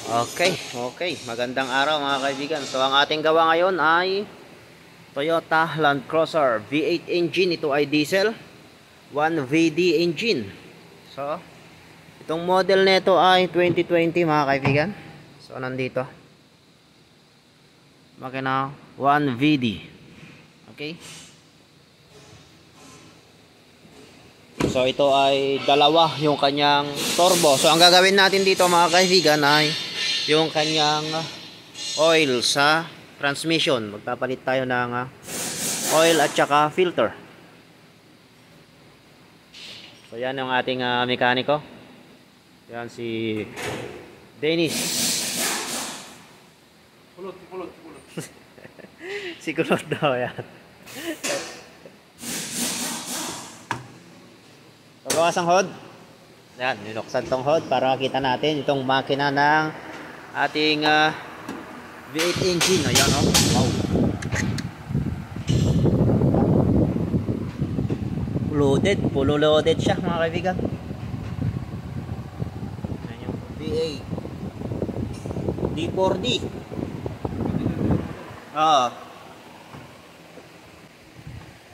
Okay, okay. Magandang araw mga kaibigan. So ang ating gawa ngayon ay Toyota Land Cruiser V8 engine. Ito ay diesel 1VD engine. So itong model nito ay 2020 mga kaibigan. So nandito makina 1VD. Okay. So ito ay dalawa yung kanyang turbo. So ang gagawin natin dito mga kaibigan ay yung kanyang oil sa transmission. Magpapalit tayo ng oil at saka filter. So yan yung ating mekaniko. Yan si Dennis. Kulot. Si Kulot daw yan. Pagawas ang hood. Yan, niluksan tong hood para kita natin itong makina ng ating V8 engine. Ayan o. Wow. Full loaded siya mga kaibigan. Ayan yung V8 D4D.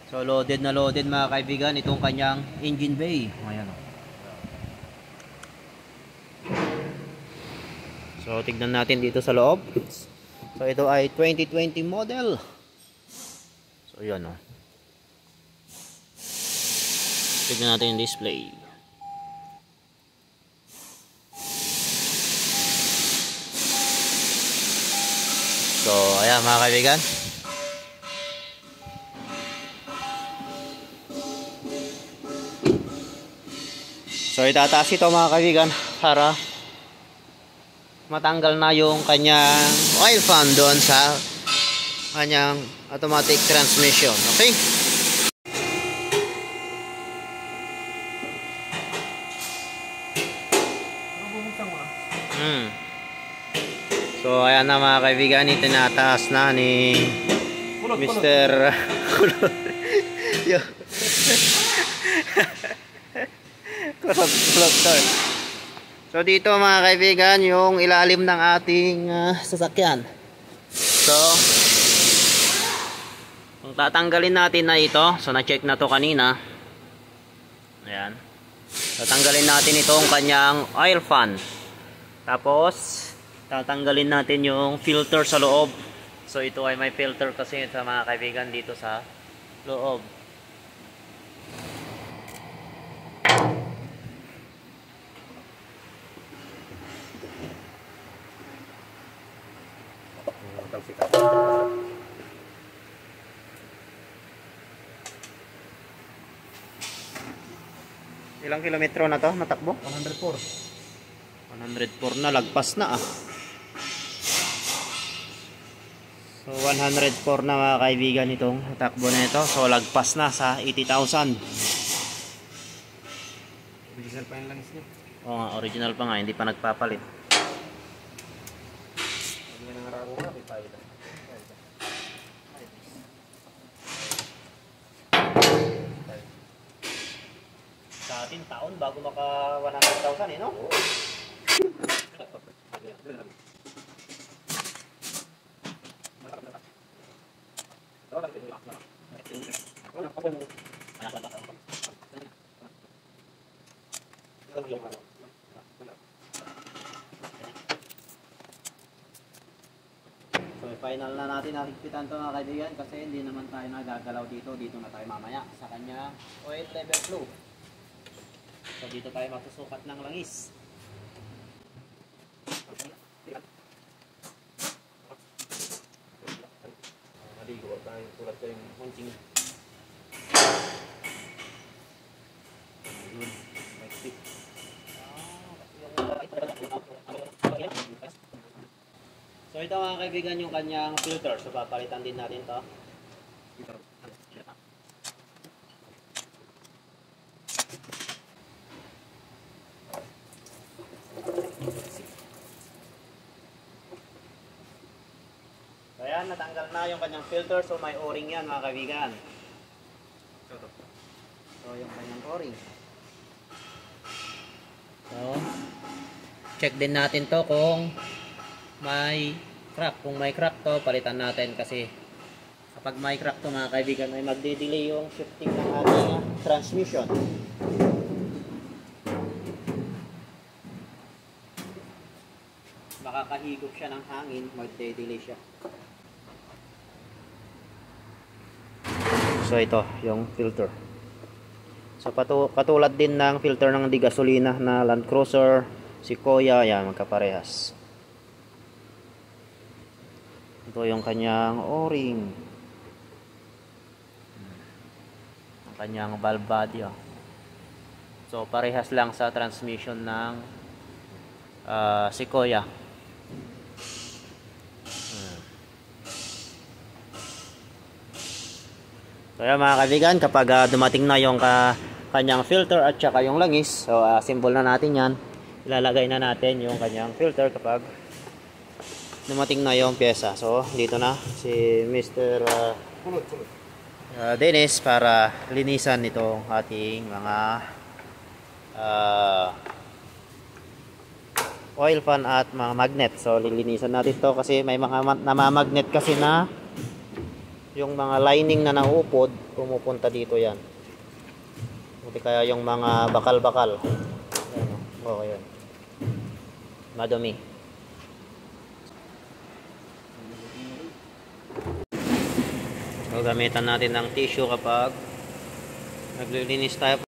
So loaded na loaded mga kaibigan itong kanyang engine bay. Ayan o. So tignan natin dito sa loob. So ito ay 2020 model. So yan o. Tignan natin yung display. So ayan mga kaibigan. So itataas ito mga kaibigan para matanggal na yung kanyang oil fan doon sa kanyang automatic transmission. Okay? So ayan na mga kaibigan, itinataas na ni Mr. Kulot. Kulot. So dito mga kaibigan yung ilalim ng ating sasakyan. So kung tatanggalin natin na ito, so na-check na to kanina. Ayan. Tatanggalin natin itong kanyang oil fan. Tapos tatanggalin natin yung filter sa loob. So ito ay may filter kasi sa mga kaibigan dito sa loob. Ilang kilometro na to natakbo? 104. 104 na, lagpas na So 104 na mga kaibigan itong takbo na ito. So lagpas na sa 80,000. Original pa yung langis niya. Oo nga, original pa nga, hindi pa nagpapalit. Hindi nga nangarako nga, may payo. Sa atin taon bago maka 100,000 no? Oo. So final na natin naligpitan to mga kaibigan kasi hindi naman tayo nagagalaw dito. Dito na tayo mamaya sa kanya oil level flow. So dito tayo masusukat ng langis. Maligo tayo tulad ko yung munching. So ito mga kaibigan yung kanyang filter. So papalitan din natin to. So ayan, natanggal na yung kanyang filter. So may o-ring yan mga kaibigan. So yung kanyang o-ring. So check din natin to kung may crack. Kung may crack to, palitan natin kasi kapag may crack to mga kaibigan ay magde-delay yung shifting ng ating transmission. Makakahigop siya ng hangin, magde-delay siya. So ito yung filter. So katulad din ng filter ng di gasolina na Land Cruiser, Sequoia, yan magkaparehas. Ito yung kanyang O-ring. Ang kanyang valve body. Oh. So parehas lang sa transmission ng Sequoia. So yan mga kaibigan, kapag dumating na yung kanyang filter at saka yung langis, so symbol na natin yan. Ilalagay na natin yung kanyang filter kapag dumating na yung pyesa. So dito na si Mr. Dennis para linisan itong ating mga oil fan at mga magnet. So lilinisan natin to kasi may mga namamagnet kasi na yung mga lining na naupod, pumupunta dito yan. Buti kaya yung mga bakal-bakal. Ayan, okay yun. Madumi. So, gamitan natin ng tissue kapag naglilinis tayo.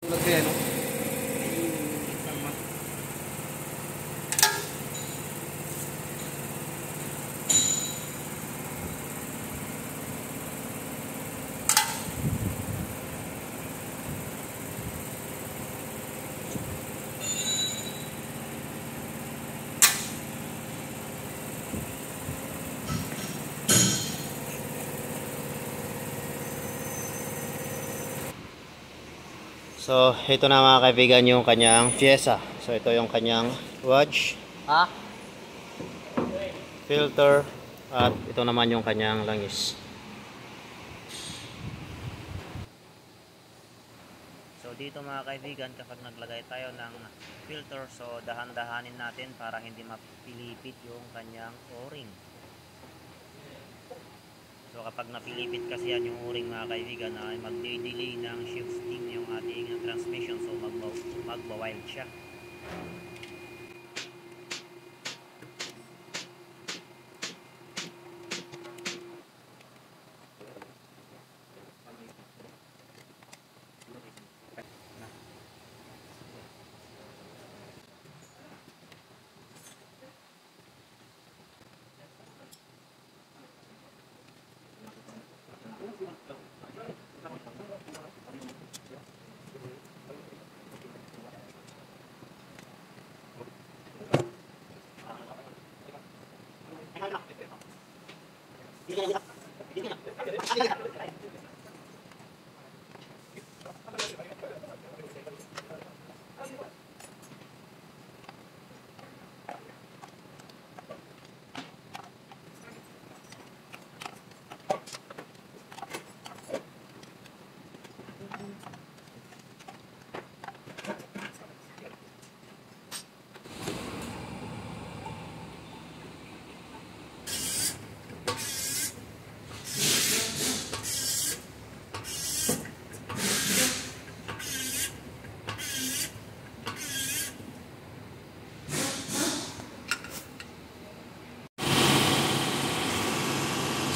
So, ito na mga kaibigan yung kanyang pyesa. So, ito yung kanyang watch, filter, at ito naman yung kanyang langis. So, dito mga kaibigan, kapag naglagay tayo ng filter, so dahan-dahanin natin para hindi mapilipit yung kanyang o-ring. So kapag napilipit kasi yan yung o-ring mga kaibigan ay magde-delay ng shifting yung ating transmission, so magba-wild siya.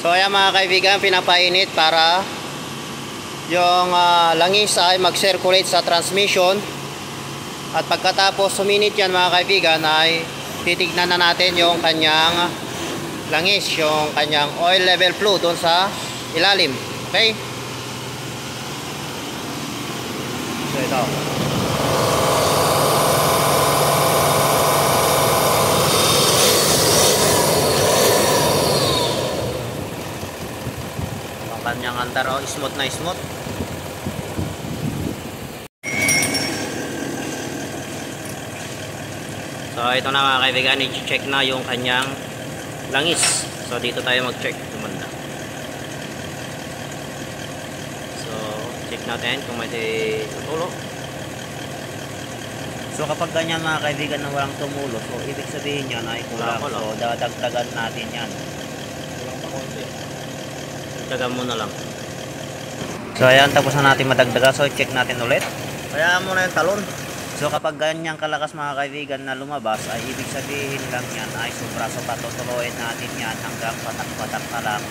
So ayan mga kaibigan, pinapainit para yung langis ay mag-circulate sa transmission. At pagkatapos suminit yan mga kaibigan ay titignan na natin yung kanyang langis, yung kanyang oil level flow doon sa ilalim. Okay? So ito. Kanyang andar, oh, smooth na smooth. So ito na mga kaibigan, i-check na yung kanyang langis. So dito tayo mag-check tumanda. So check natin kung may tulo. So kapag ganyan mga kaibigan na walang tumulo, so ibig sabihin yan ay kulang. So dadagdagan natin yan. Kulang pa konti. Dagdagan mo na lang. So ayan, tapos na natin madagdagan. So check natin ulit. Kaya mo na yung talon. So kapag ganyang kalakas mga kaibigan na lumabas, ay ibig sabihin lang yan ay sobra. So patutuloyin natin yan hanggang patak-patak na lang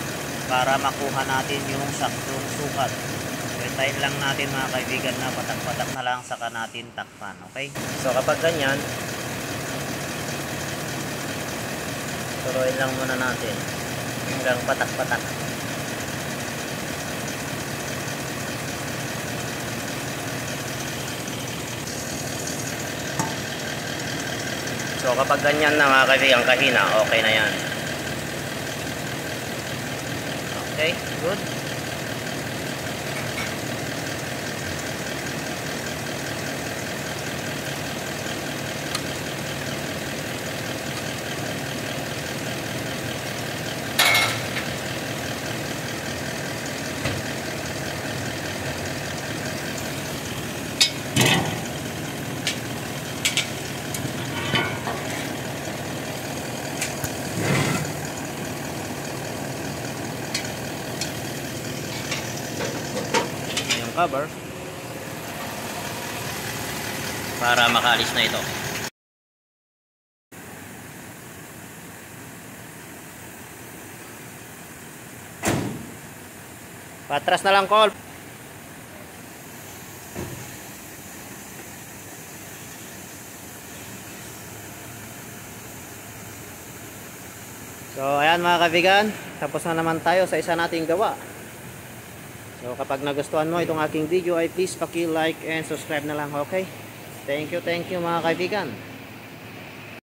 para makuha natin yung saktong sukat. So hintayin lang natin mga kaibigan na patak-patak na lang saka natin takpan. Okay? So kapag ganyan, tuloyin lang muna natin hanggang patak-patak. So kapag ganyan na mga kaibigan kahina, okay na yan. Okay, good. Cover para makaalis na ito. Patras na lang, Col. So ayan mga kaibigan, tapos na naman tayo sa isa nating gawa. So kapag nagustuhan mo itong aking video ay please paki-like and subscribe na lang, okay? Thank you mga kaibigan.